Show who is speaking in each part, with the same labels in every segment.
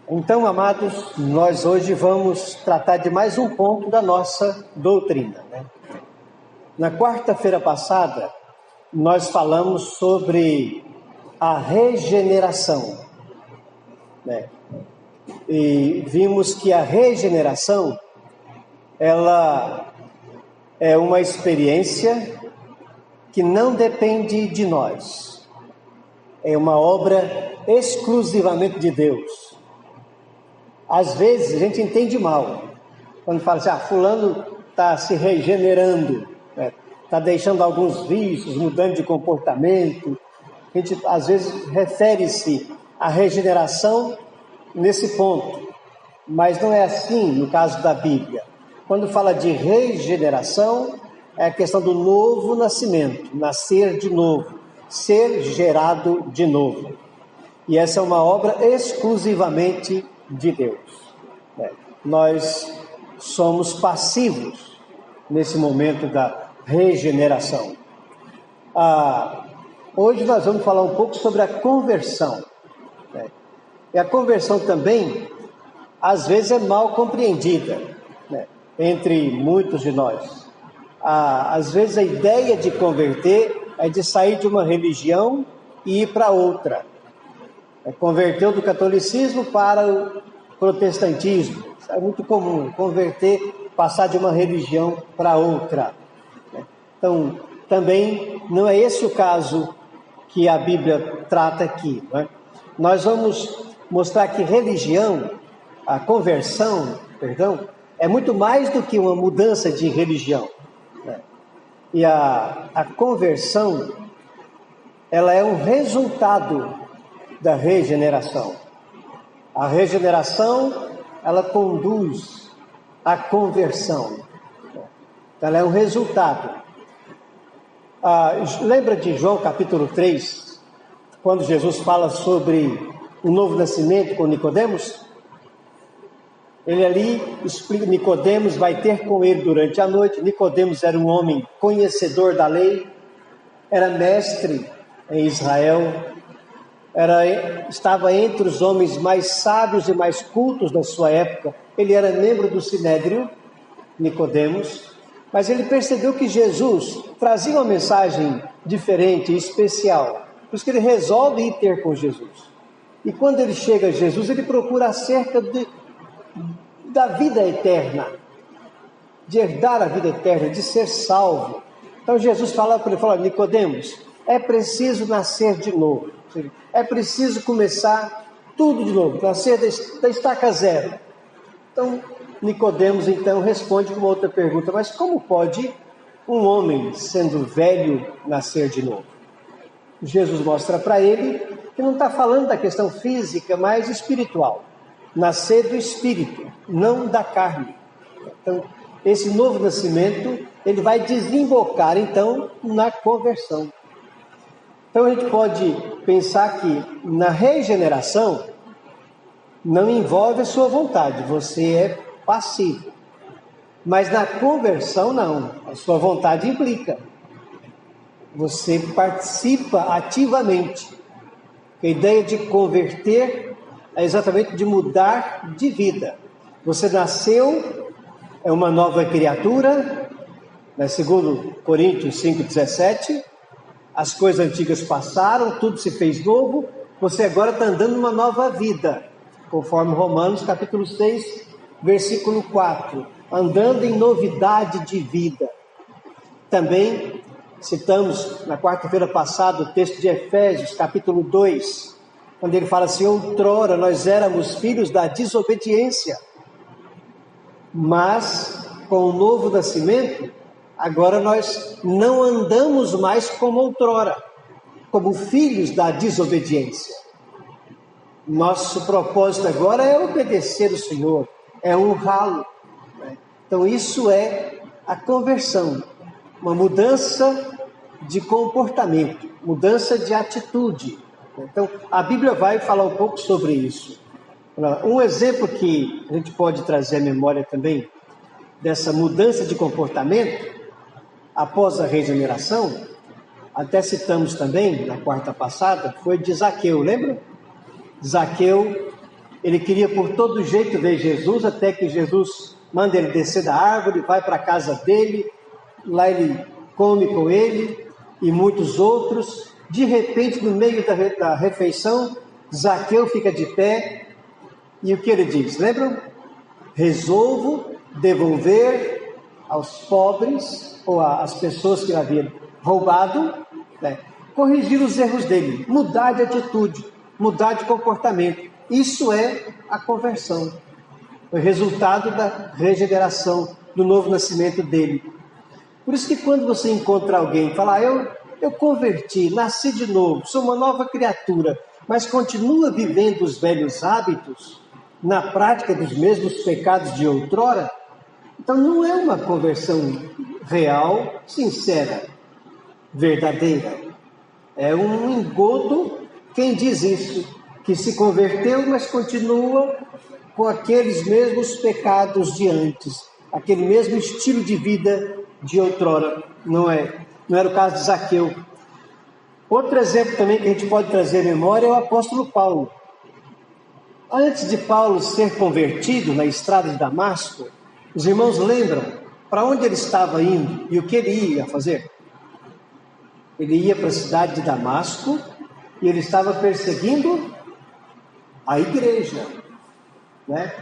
Speaker 1: Então, amados, nós hoje vamos tratar de mais um ponto da nossa doutrina, né? Na quarta-feira passada, nós falamos sobre a regeneração, né? E vimos que a regeneração, ela é uma experiência que não depende de nós. É uma obra exclusivamente de Deus. Às vezes a gente entende mal, quando fala assim, fulano está se regenerando, está deixando alguns vícios, mudando de comportamento. A gente às vezes refere-se à regeneração nesse ponto, mas não é assim no caso da Bíblia. Quando fala de regeneração, é a questão do novo nascimento, nascer de novo, ser gerado de novo. E essa é uma obra exclusivamente de Deus. Nós somos passivos nesse momento da regeneração. Hoje nós vamos falar um pouco sobre a conversão. E a conversão também, às vezes, é mal compreendida, entre muitos de nós. Às vezes a ideia de converter é de sair de uma religião e ir para outra. Converteu do catolicismo para o protestantismo. Isso é muito comum, converter, passar de uma religião para outra. Então, também não é esse o caso que a Bíblia trata aqui, né? Nós vamos mostrar que religião, a conversão, é muito mais do que uma mudança de religião, né? E a conversão, ela é um resultado da regeneração. A regeneração, ela conduz à conversão. Ela é um resultado. Lembra de João capítulo 3, quando Jesus fala sobre o novo nascimento com Nicodemos? Ele ali explica, Nicodemos vai ter com ele durante a noite. Nicodemos era um homem conhecedor da lei, era mestre em Israel, estava entre os homens mais sábios e mais cultos da sua época. Ele era membro do Sinédrio, Nicodemos, mas ele percebeu que Jesus trazia uma mensagem diferente e especial, por isso que ele resolve ir ter com Jesus. E quando ele chega a Jesus, ele procura acerca da vida eterna, de herdar a vida eterna, de ser salvo. Então Jesus fala para ele, Nicodemos, é preciso nascer de novo, é preciso começar tudo de novo, nascer da estaca zero. Então Nicodemos então responde com uma outra pergunta, mas como pode um homem sendo velho nascer de novo? Jesus mostra para ele que não está falando da questão física, mas espiritual. Nascer do espírito, não da carne. Então, esse novo nascimento, ele vai desembocar, então, na conversão. Então, a gente pode pensar que na regeneração, não envolve a sua vontade, você é passivo. Mas na conversão, não, a sua vontade implica. Você participa ativamente. A ideia de converter é exatamente de mudar de vida. Você nasceu, é uma nova criatura, né? Segundo Coríntios 5,17, as coisas antigas passaram, tudo se fez novo, você agora está andando numa nova vida, conforme Romanos capítulo 6, versículo 4, andando em novidade de vida. Também citamos na quarta-feira passada o texto de Efésios capítulo 2, quando ele fala assim, outrora nós éramos filhos da desobediência, mas com o novo nascimento, agora nós não andamos mais como outrora, como filhos da desobediência. Nosso propósito agora é obedecer o Senhor, é honrá-lo. Então isso é a conversão, uma mudança de comportamento, mudança de atitude. Então a Bíblia vai falar um pouco sobre isso. Um exemplo que a gente pode trazer à memória também, dessa mudança de comportamento, após a regeneração, até citamos também, na quarta passada, foi de Zaqueu, lembra? Zaqueu, Ele queria por todo jeito ver Jesus, até que Jesus manda ele descer da árvore, vai para a casa dele, lá ele come com ele e muitos outros. De repente, no meio da refeição, Zaqueu fica de pé e o que ele diz? Lembram? Resolvo devolver aos pobres ou às pessoas que haviam roubado, corrigir os erros dele, mudar de atitude, mudar de comportamento. Isso é a conversão, o resultado da regeneração, do novo nascimento dele. Por isso que quando você encontra alguém e fala, eu converti, nasci de novo, sou uma nova criatura, mas continua vivendo os velhos hábitos, na prática dos mesmos pecados de outrora, então não é uma conversão real, sincera, verdadeira. É um engodo quem diz isso, que se converteu, mas continua com aqueles mesmos pecados de antes, aquele mesmo estilo de vida de outrora. Não era o caso de Zaqueu. Outro exemplo também que a gente pode trazer à memória é o apóstolo Paulo. Antes de Paulo ser convertido na estrada de Damasco, os irmãos lembram para onde ele estava indo e o que ele ia fazer? Ele ia para a cidade de Damasco e ele estava perseguindo a igreja, né?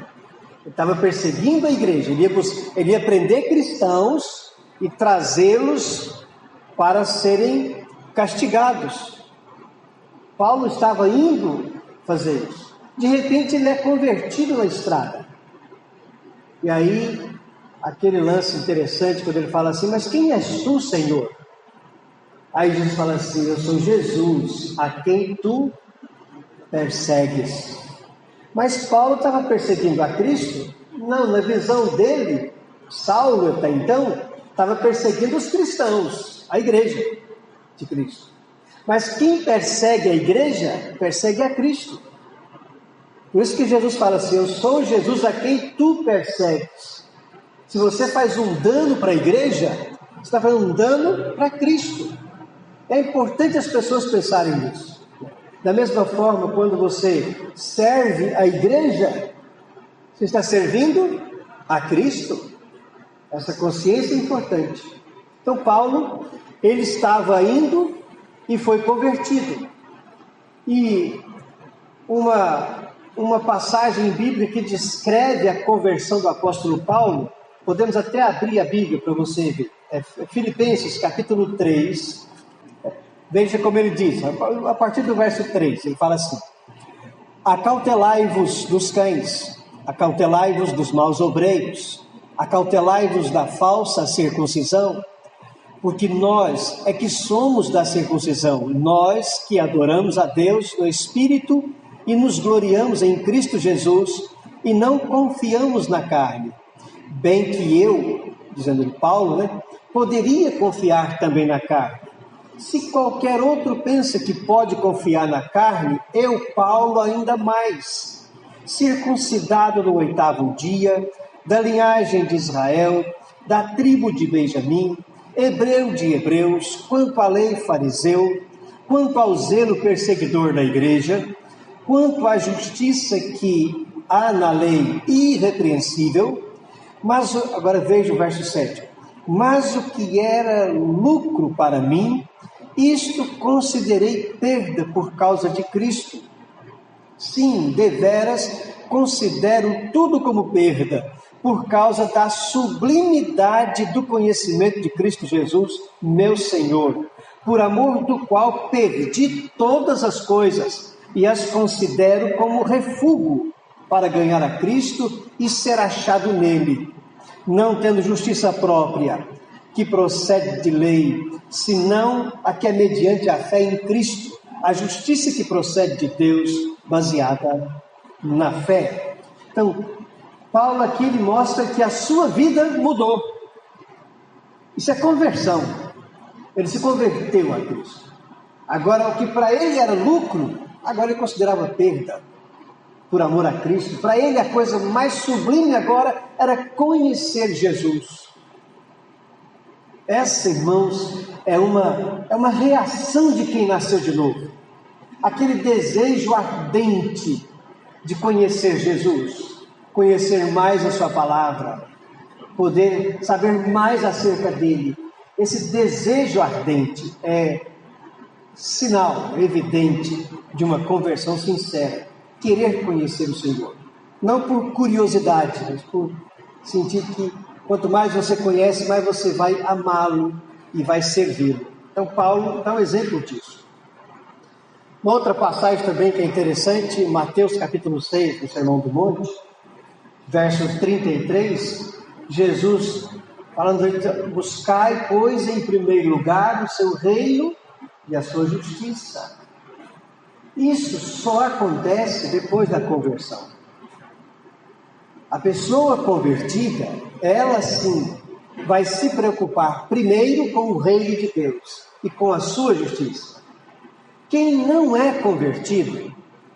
Speaker 1: Ele estava perseguindo a igreja, ele ia prender cristãos e trazê-los para serem castigados. Paulo estava indo fazer isso. De repente ele é convertido na estrada. E aí, aquele lance interessante, quando ele fala assim, mas quem és tu, Senhor? Aí Jesus fala assim, eu sou Jesus, a quem tu persegues. Mas Paulo estava perseguindo a Cristo? Não, na visão dele, Saulo até então, estava perseguindo os cristãos, a igreja de Cristo. Mas quem persegue a igreja, persegue a Cristo. Por isso que Jesus fala assim, eu sou Jesus a quem tu persegues. Se você faz um dano para a igreja, você está fazendo um dano para Cristo. É importante as pessoas pensarem nisso. Da mesma forma, quando você serve a igreja, você está servindo a Cristo. Essa consciência é importante. Então Paulo, ele estava indo e foi convertido. E uma passagem bíblica que descreve a conversão do apóstolo Paulo, podemos até abrir a Bíblia para você ver. É Filipenses capítulo 3. Veja como ele diz, a partir do verso 3, ele fala assim, acautelai-vos dos cães, acautelai-vos dos maus obreiros, acautelai-vos da falsa circuncisão, porque nós é que somos da circuncisão, nós que adoramos a Deus no Espírito e nos gloriamos em Cristo Jesus e não confiamos na carne, bem que eu, dizendo Paulo, poderia confiar também na carne. Se qualquer outro pensa que pode confiar na carne, eu, Paulo, ainda mais, circuncidado no 8º dia, da linhagem de Israel, da tribo de Benjamim, hebreu de hebreus, quanto à lei fariseu, quanto ao zelo perseguidor da igreja, quanto à justiça que há na lei irrepreensível, mas, agora veja o verso 7, mas o que era lucro para mim, isto considerei perda por causa de Cristo. Sim, deveras considero tudo como perda, por causa da sublimidade do conhecimento de Cristo Jesus, meu Senhor, por amor do qual perdi todas as coisas e as considero como refúgio para ganhar a Cristo e ser achado nele, não tendo justiça própria, que procede de lei, senão a que é mediante a fé em Cristo, a justiça que procede de Deus, baseada na fé. Então, Paulo aqui ele mostra que a sua vida mudou. Isso é conversão. Ele se converteu a Cristo. Agora, o que para ele era lucro, agora ele considerava perda, por amor a Cristo. Para ele a coisa mais sublime agora era conhecer Jesus. Essa, irmãos, é uma reação de quem nasceu de novo. Aquele desejo ardente de conhecer Jesus, conhecer mais a sua palavra, poder saber mais acerca dele. Esse desejo ardente é sinal evidente de uma conversão sincera, querer conhecer o Senhor. Não por curiosidade, mas por sentir que quanto mais você conhece, mais você vai amá-lo e vai servi-lo. Então Paulo dá um exemplo disso. Uma outra passagem também que é interessante, Mateus capítulo 6, do Sermão do Monte, versos 33, Jesus falando: buscai, pois, em primeiro lugar o seu reino e a sua justiça. Isso só acontece depois da conversão. A pessoa convertida, ela sim vai se preocupar primeiro com o reino de Deus e com a sua justiça. Quem não é convertido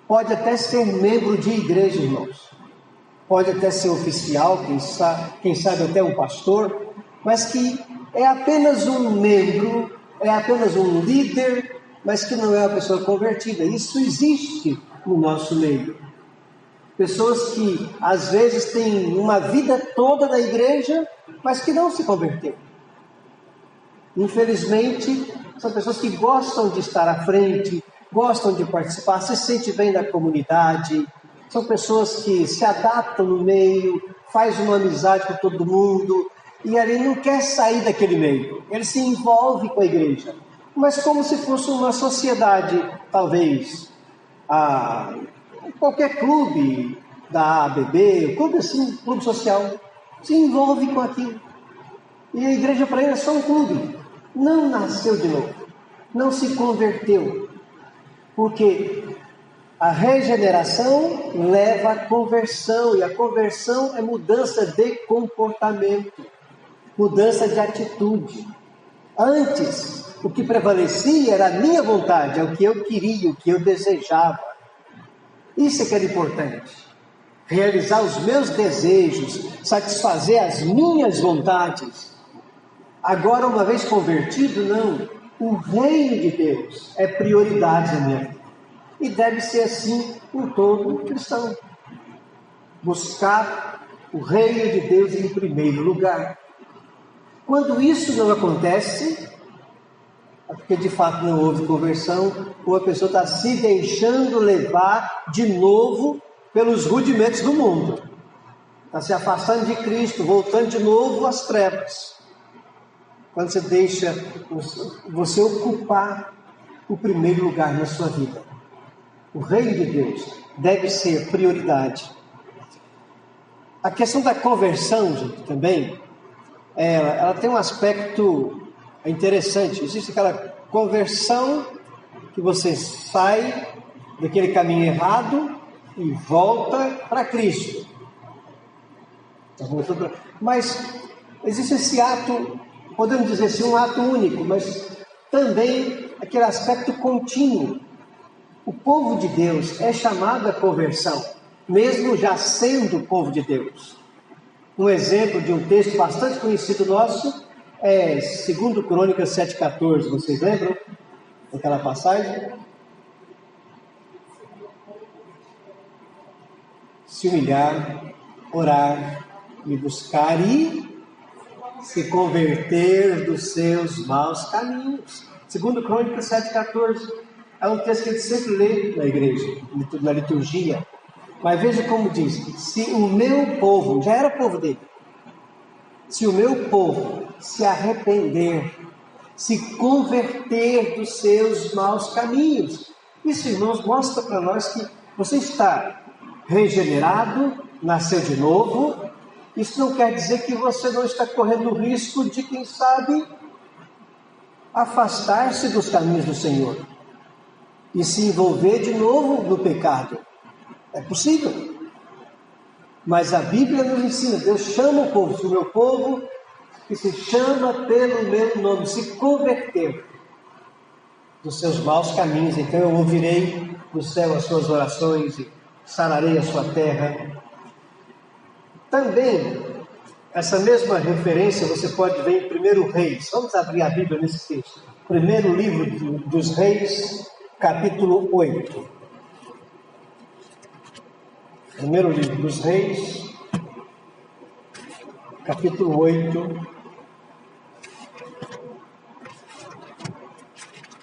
Speaker 1: pode até ser membro de igreja, irmãos. Pode até ser oficial, quem sabe até um pastor, mas que é apenas um membro, é apenas um líder, mas que não é uma pessoa convertida. Isso existe no nosso meio. Pessoas que às vezes têm uma vida toda na igreja, mas que não se converteram. Infelizmente, são pessoas que gostam de estar à frente, gostam de participar, se sentem bem na comunidade. São pessoas que se adaptam no meio, faz uma amizade com todo mundo, e ali não quer sair daquele meio. Ele se envolve com a igreja, mas como se fosse uma sociedade, talvez, qualquer clube da ABB, clube assim, clube social, se envolve com aquilo. E a igreja para ele é só um clube. Não nasceu de novo, não se converteu, porque a regeneração leva à conversão, e a conversão é mudança de comportamento, mudança de atitude. Antes, o que prevalecia era a minha vontade, é o que eu queria, o que eu desejava. Isso é que era importante. Realizar os meus desejos, satisfazer as minhas vontades. Agora, uma vez convertido, não. O reino de Deus é prioridade na minha vida. E deve ser assim por todo cristão. Buscar o reino de Deus em primeiro lugar. Quando isso não acontece, é porque de fato não houve conversão, ou a pessoa está se deixando levar de novo pelos rudimentos do mundo. Está se afastando de Cristo, voltando de novo às trevas. Quando você deixa você ocupar o primeiro lugar na sua vida. O reino de Deus deve ser prioridade. A questão da conversão, gente, também, ela tem um aspecto interessante. Existe aquela conversão que você sai daquele caminho errado e volta para Cristo. Mas existe esse ato, podemos dizer assim, um ato único, mas também aquele aspecto contínuo. O povo de Deus é chamado à conversão, mesmo já sendo povo de Deus. Um exemplo de um texto bastante conhecido nosso é 2 Crônicas 7,14. Vocês lembram daquela passagem? Se humilhar, orar, me buscar e se converter dos seus maus caminhos. 2 Crônicas 7,14. É um texto que a gente sempre lê na igreja, na liturgia. Mas veja como diz: se o meu povo, já era povo dele, se o meu povo se arrepender, se converter dos seus maus caminhos. Isso, irmãos, mostra para nós que você está regenerado, nasceu de novo. Isso não quer dizer que você não está correndo o risco de, quem sabe, afastar-se dos caminhos do Senhor e se envolver de novo no pecado. É possível. Mas a Bíblia nos ensina, Deus chama o povo, se o meu povo, que se chama pelo meu nome, se converter dos seus maus caminhos, então eu ouvirei do céu as suas orações e sararei a sua terra. Também, essa mesma referência você pode ver em 1 Reis. Vamos abrir a Bíblia nesse texto. Primeiro livro dos Reis, capítulo 8. Primeiro livro dos Reis, capítulo 8,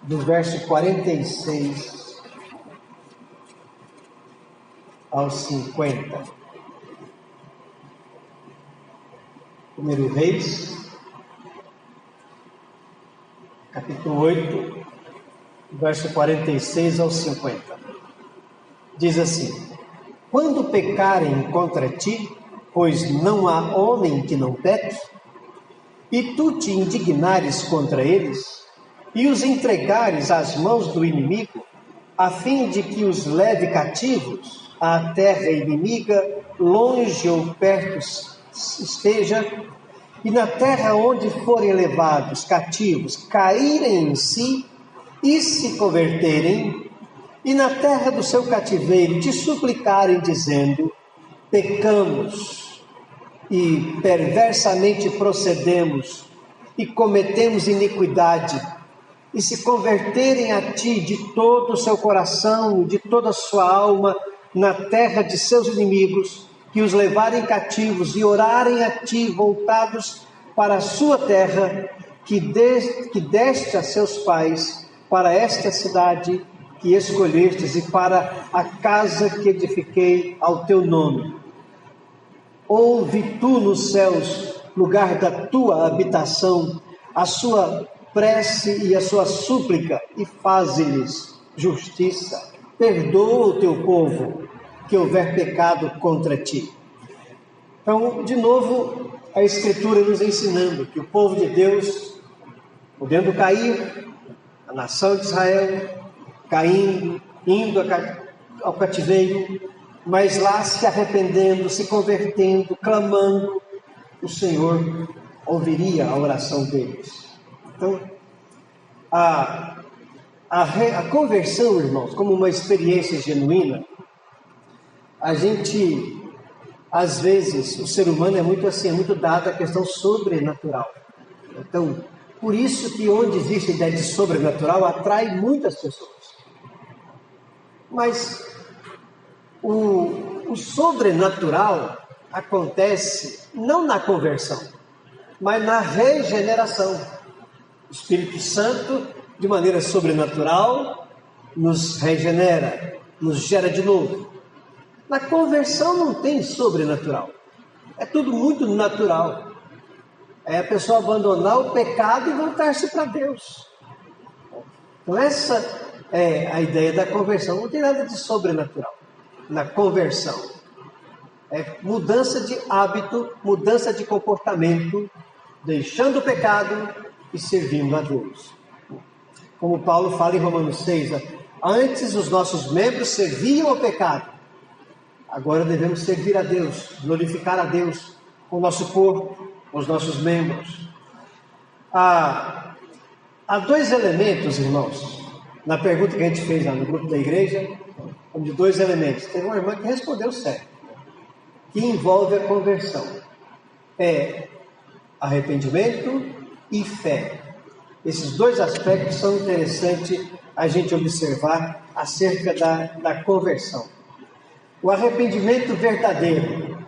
Speaker 1: do verso 46 ao 50. Primeiro Reis, capítulo 8, verso 46 ao 50. Diz assim: quando pecarem contra ti, pois não há homem que não peque, e tu te indignares contra eles, e os entregares às mãos do inimigo, a fim de que os leve cativos à terra inimiga, longe ou perto esteja, e na terra onde forem levados cativos, caírem em si e se converterem, e na terra do seu cativeiro te suplicarem, dizendo: pecamos e perversamente procedemos e cometemos iniquidade, e se converterem a ti de todo o seu coração, de toda a sua alma, na terra de seus inimigos, que os levarem cativos e orarem a ti, voltados para a sua terra, que deste a seus pais, para esta cidade que escolhestes e para a casa que edifiquei ao teu nome. Ouve tu nos céus, lugar da tua habitação, a sua prece e a sua súplica, e faze-lhes justiça. Perdoa o teu povo que houver pecado contra ti. Então, de novo, a Escritura nos ensinando que o povo de Deus, podendo cair, a nação de Israel, caindo, indo ao cativeiro, mas lá se arrependendo, se convertendo, clamando, o Senhor ouviria a oração deles. Então, a conversão, irmãos, como uma experiência genuína, a gente, às vezes, o ser humano é muito assim, é muito dado à questão sobrenatural. Então, por isso que onde existe a ideia de sobrenatural, atrai muitas pessoas. Mas o sobrenatural acontece não na conversão, mas na regeneração. O Espírito Santo, de maneira sobrenatural, nos regenera, nos gera de novo. Na conversão não tem sobrenatural. É tudo muito natural. É a pessoa abandonar o pecado e voltar-se para Deus. Então essa é a ideia da conversão. Não tem nada de sobrenatural na conversão. É mudança de hábito, mudança de comportamento, deixando o pecado e servindo a Deus. Como Paulo fala em Romanos 6, antes os nossos membros serviam ao pecado, agora devemos servir a Deus, glorificar a Deus com o nosso corpo, com os nossos membros. Há dois elementos, irmãos, na pergunta que a gente fez lá no grupo da igreja, de dois elementos. Teve uma irmã que respondeu certo, que envolve a conversão. É arrependimento e fé. Esses dois aspectos são interessantes a gente observar acerca da conversão. O arrependimento verdadeiro.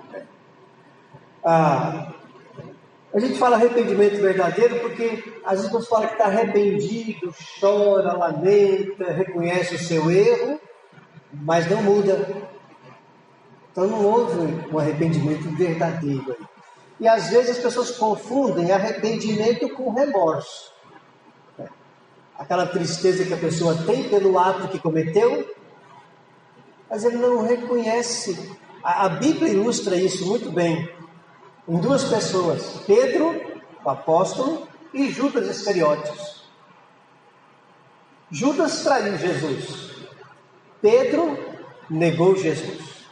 Speaker 1: A gente fala arrependimento verdadeiro porque às vezes você fala que está arrependido, chora, lamenta, reconhece o seu erro, mas não muda. Então não houve um arrependimento verdadeiro aí. E às vezes as pessoas confundem arrependimento com remorso. Aquela tristeza que a pessoa tem pelo ato que cometeu, mas ele não reconhece. A Bíblia ilustra isso muito bem em duas pessoas: Pedro, o apóstolo, e Judas Iscariotes. Judas traiu Jesus, Pedro negou Jesus.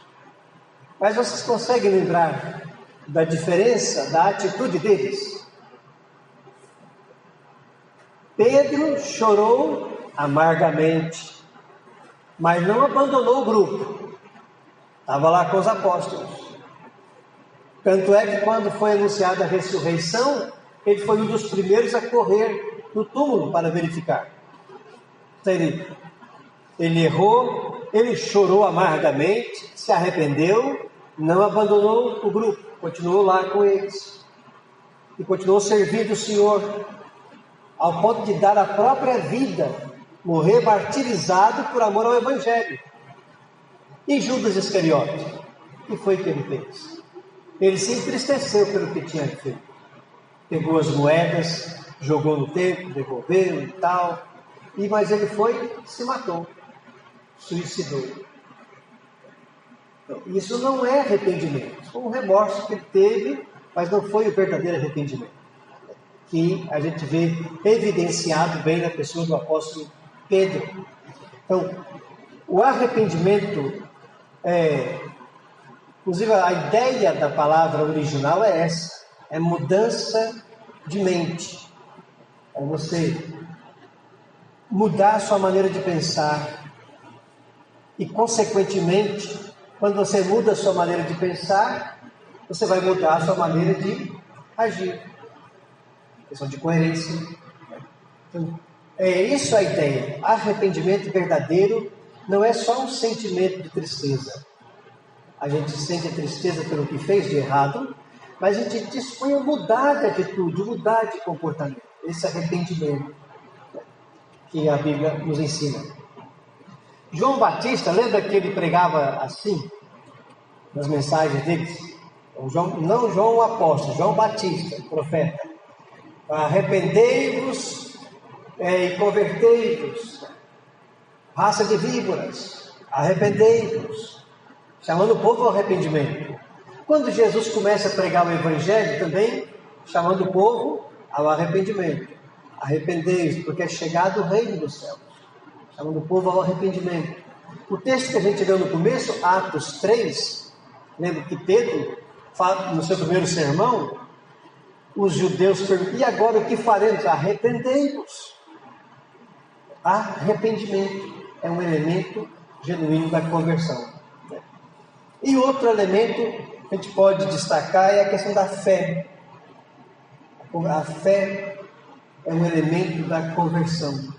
Speaker 1: Mas vocês conseguem lembrar da diferença da atitude deles? Pedro chorou amargamente, mas não abandonou o grupo. Estava lá com os apóstolos. Tanto é que quando foi anunciada a ressurreição, ele foi um dos primeiros a correr no túmulo para verificar. Então ele errou, ele chorou amargamente, se arrependeu, não abandonou o grupo, continuou lá com eles. E continuou servindo o Senhor, ao ponto de dar a própria vida, morrer martirizado por amor ao Evangelho. E Judas Iscariote, o que foi que ele fez? Ele se entristeceu pelo que tinha feito. Pegou as moedas, jogou no templo, devolveu e tal. Mas ele foi e se matou, suicidou. Então, isso não é arrependimento, foi um remorso que ele teve, mas não foi o verdadeiro arrependimento, que a gente vê evidenciado bem na pessoa do apóstolo Pedro. Então, o arrependimento, inclusive a ideia da palavra original é essa, é mudança de mente, é você mudar a sua maneira de pensar e, consequentemente, quando você muda a sua maneira de pensar, você vai mudar a sua maneira de agir. Questão de coerência. Então, é isso a ideia. Arrependimento verdadeiro não é só um sentimento de tristeza. A gente sente a tristeza pelo que fez de errado, mas a gente dispõe a mudar de atitude, mudar de comportamento. Esse arrependimento que a Bíblia nos ensina. João Batista, lembra que ele pregava assim, nas mensagens deles? Não João o apóstolo, João Batista, profeta. Arrependei-vos e convertei-vos, raça de víboras, arrependei-vos, chamando o povo ao arrependimento. Quando Jesus começa a pregar o Evangelho também, chamando o povo ao arrependimento. Arrependei-vos, porque é chegado o reino dos céus, chamando o povo ao arrependimento. O texto que a gente leu no começo, Atos 3, lembra que Pedro fala no seu primeiro sermão, os judeus perguntam, e agora o que faremos? Arrependei-vos. Arrependimento é um elemento genuíno da conversão. E outro elemento que a gente pode destacar é a questão da fé. A fé é um elemento da conversão.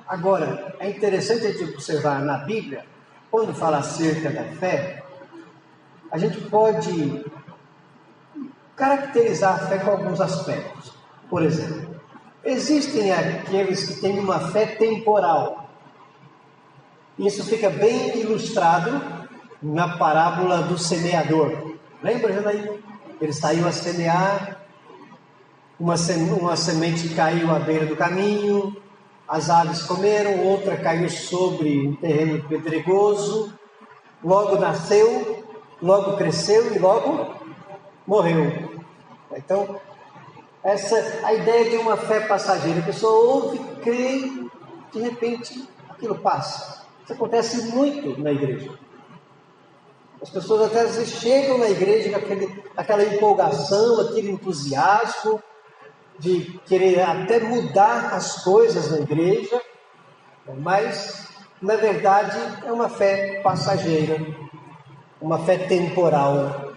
Speaker 1: Agora, é interessante a gente observar na Bíblia, quando fala acerca da fé, a gente pode caracterizar a fé com alguns aspectos. Por exemplo, existem aqueles que têm uma fé temporal. Isso fica bem ilustrado na parábola do semeador. Lembra aí? Ele saiu a semear, uma semente caiu à beira do caminho, as aves comeram, outra caiu sobre um terreno pedregoso, logo nasceu, logo cresceu e logo morreu. Então, essa é a ideia de uma fé passageira. A pessoa ouve, crê, de repente aquilo passa. Isso acontece muito na igreja. As pessoas até às vezes chegam na igreja com aquela empolgação, aquele entusiasmo de querer até mudar as coisas na igreja, mas na verdade é uma fé passageira, uma fé temporal.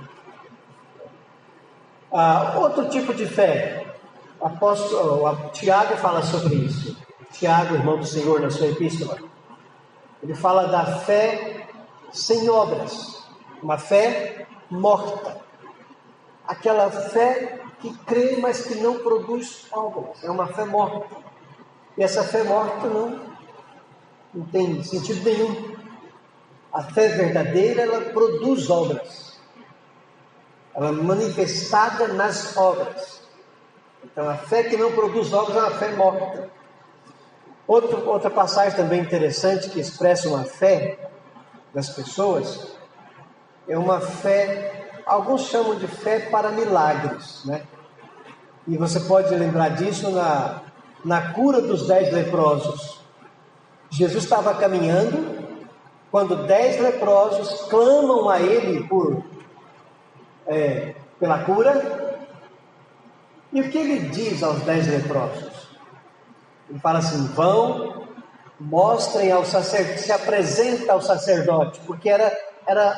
Speaker 1: Outro tipo de fé, Tiago fala sobre isso. Tiago, irmão do Senhor, na sua epístola, ele fala da fé sem obras, uma fé morta, aquela fé que crê, mas que não produz obras, é uma fé morta. E essa fé morta não tem sentido nenhum. A fé verdadeira, ela produz obras, ela é manifestada nas obras. Então a fé que não produz obras é uma fé morta. Outra passagem também interessante que expressa uma fé das pessoas é uma fé, alguns chamam de fé para milagres, né? E você pode lembrar disso na cura dos 10 leprosos. Jesus estava caminhando, quando 10 leprosos clamam a ele pela cura. E o que ele diz aos 10 leprosos? Ele fala assim: vão, mostrem ao sacerdote, se apresenta ao sacerdote, porque era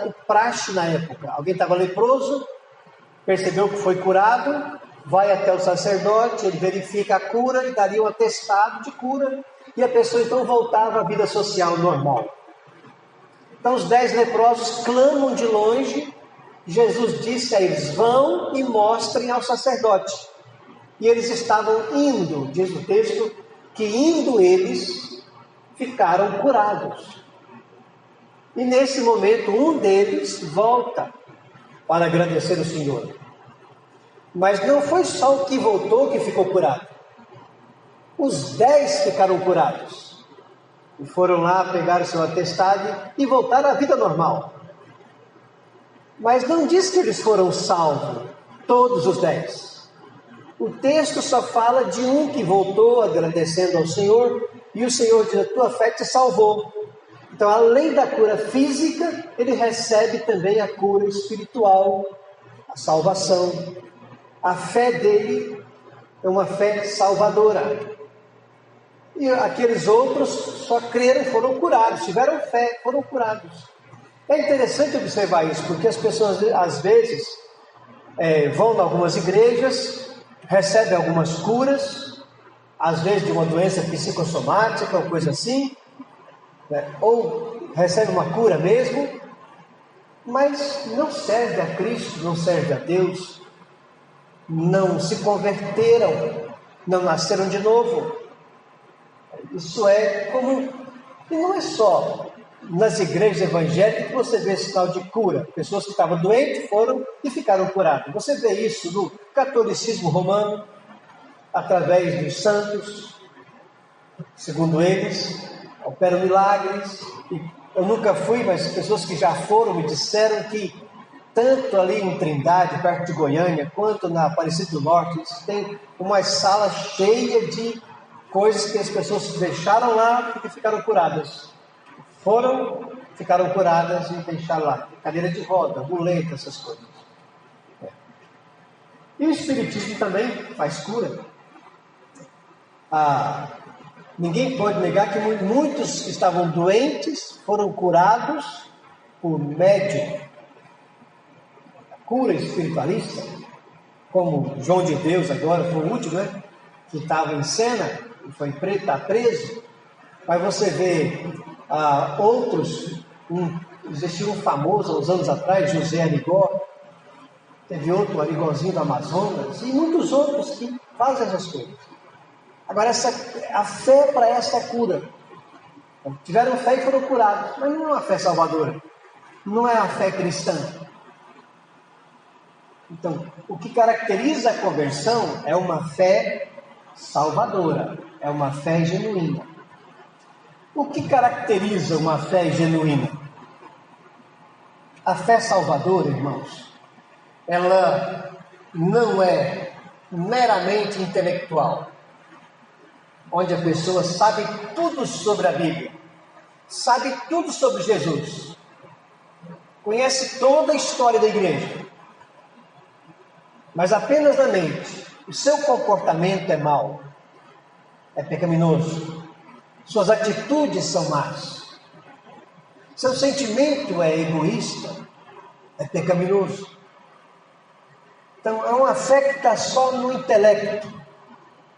Speaker 1: o praxe na época. Alguém estava leproso, percebeu que foi curado, vai até o sacerdote, ele verifica a cura, ele daria um atestado de cura, e a pessoa então voltava à vida social normal. Então os 10 leprosos clamam de longe. Jesus disse a eles: vão e mostrem ao sacerdote. E eles estavam indo, diz o texto, que indo eles ficaram curados. E nesse momento um deles volta para agradecer o Senhor. Mas não foi só o que voltou que ficou curado. Os 10 ficaram curados. E foram lá pegar o seu atestado e voltaram à vida normal. Mas não diz que eles foram salvos, todos os 10. O texto só fala de um que voltou agradecendo ao Senhor, e o Senhor diz: a tua fé te salvou. Então, além da cura física, ele recebe também a cura espiritual, a salvação. A fé dele é uma fé salvadora. E aqueles outros só creram, foram curados, tiveram fé, foram curados. É interessante observar isso, porque as pessoas às vezes vão em algumas igrejas, recebem algumas curas, às vezes de uma doença psicossomática ou coisa assim, né? Ou recebem uma cura mesmo, mas não serve a Cristo, não serve a Deus, não se converteram, não nasceram de novo. Isso é comum. E não é só nas igrejas evangélicas que você vê esse tal de cura. Pessoas que estavam doentes foram e ficaram curadas. Você vê isso no catolicismo romano, através dos santos, segundo eles, operam milagres. E eu nunca fui, mas pessoas que já foram me disseram que tanto ali em Trindade, perto de Goiânia, quanto na Aparecida do Norte, tem uma sala cheia de coisas que as pessoas deixaram lá porque ficaram curadas. Foram, ficaram curadas e deixaram lá. Cadeira de roda, muleta, essas coisas. E o Espiritismo também faz cura. Ninguém pode negar que muitos que estavam doentes foram curados por médium. Cura espiritualista, como João de Deus agora, foi o último, né? Que estava em cena, e foi está preso. Mas você vê outros, existia um famoso há uns anos atrás, José Arigó, teve outro Arigózinho do Amazonas, e muitos outros que fazem essas coisas. Agora, a fé para essa cura. Tiveram fé e foram curados, mas não é uma fé salvadora, não é a fé cristã. Então, o que caracteriza a conversão é uma fé salvadora, é uma fé genuína. O que caracteriza uma fé genuína? A fé salvadora, irmãos, ela não é meramente intelectual, onde a pessoa sabe tudo sobre a Bíblia, sabe tudo sobre Jesus, conhece toda a história da igreja, mas apenas na mente. O seu comportamento é mau, é pecaminoso, suas atitudes são más, seu sentimento é egoísta, é pecaminoso. Então é uma fé que está só no intelecto,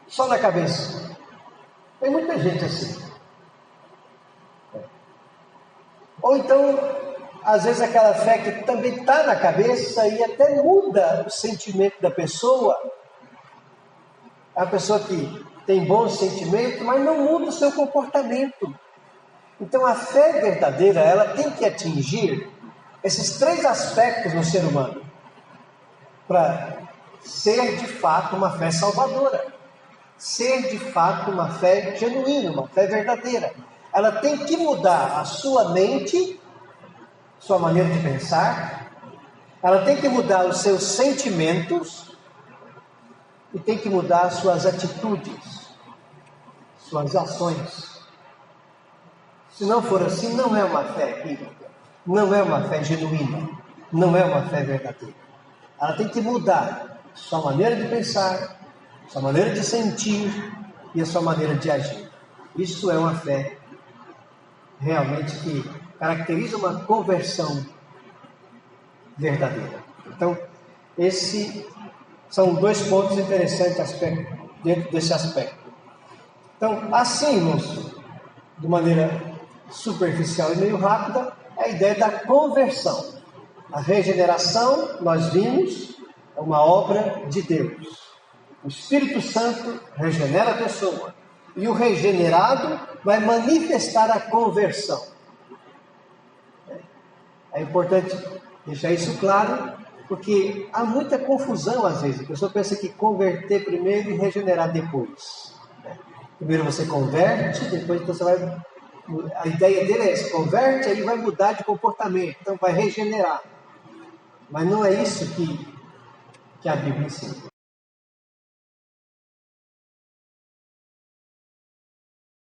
Speaker 1: só na cabeça. Tem muita gente assim. Ou então, às vezes aquela fé que também está na cabeça e até muda o sentimento da pessoa. É a pessoa que tem bons sentimentos, mas não muda o seu comportamento. Então a fé verdadeira, ela tem que atingir esses 3 aspectos no ser humano, para ser de fato uma fé salvadora, ser de fato uma fé genuína, uma fé verdadeira. Ela tem que mudar a sua mente, sua maneira de pensar, ela tem que mudar os seus sentimentos e tem que mudar as suas atitudes, suas ações. Se não for assim, não é uma fé bíblica, não é uma fé genuína, não é uma fé verdadeira. Ela tem que mudar sua maneira de pensar, sua maneira de sentir e a sua maneira de agir. Isso é uma fé realmente que caracteriza uma conversão verdadeira. Então, esses são 2 pontos interessantes dentro desse aspecto. Então, assim, irmãos, de maneira superficial e meio rápida, é a ideia da conversão. A regeneração, nós vimos, é uma obra de Deus. O Espírito Santo regenera a pessoa. E o regenerado vai manifestar a conversão. É importante deixar isso claro, porque há muita confusão às vezes. A pessoa pensa que converter primeiro e regenerar depois. Primeiro você converte, depois você vai... A ideia dele é essa, converte, aí vai mudar de comportamento, então vai regenerar. Mas não é isso que a Bíblia ensina.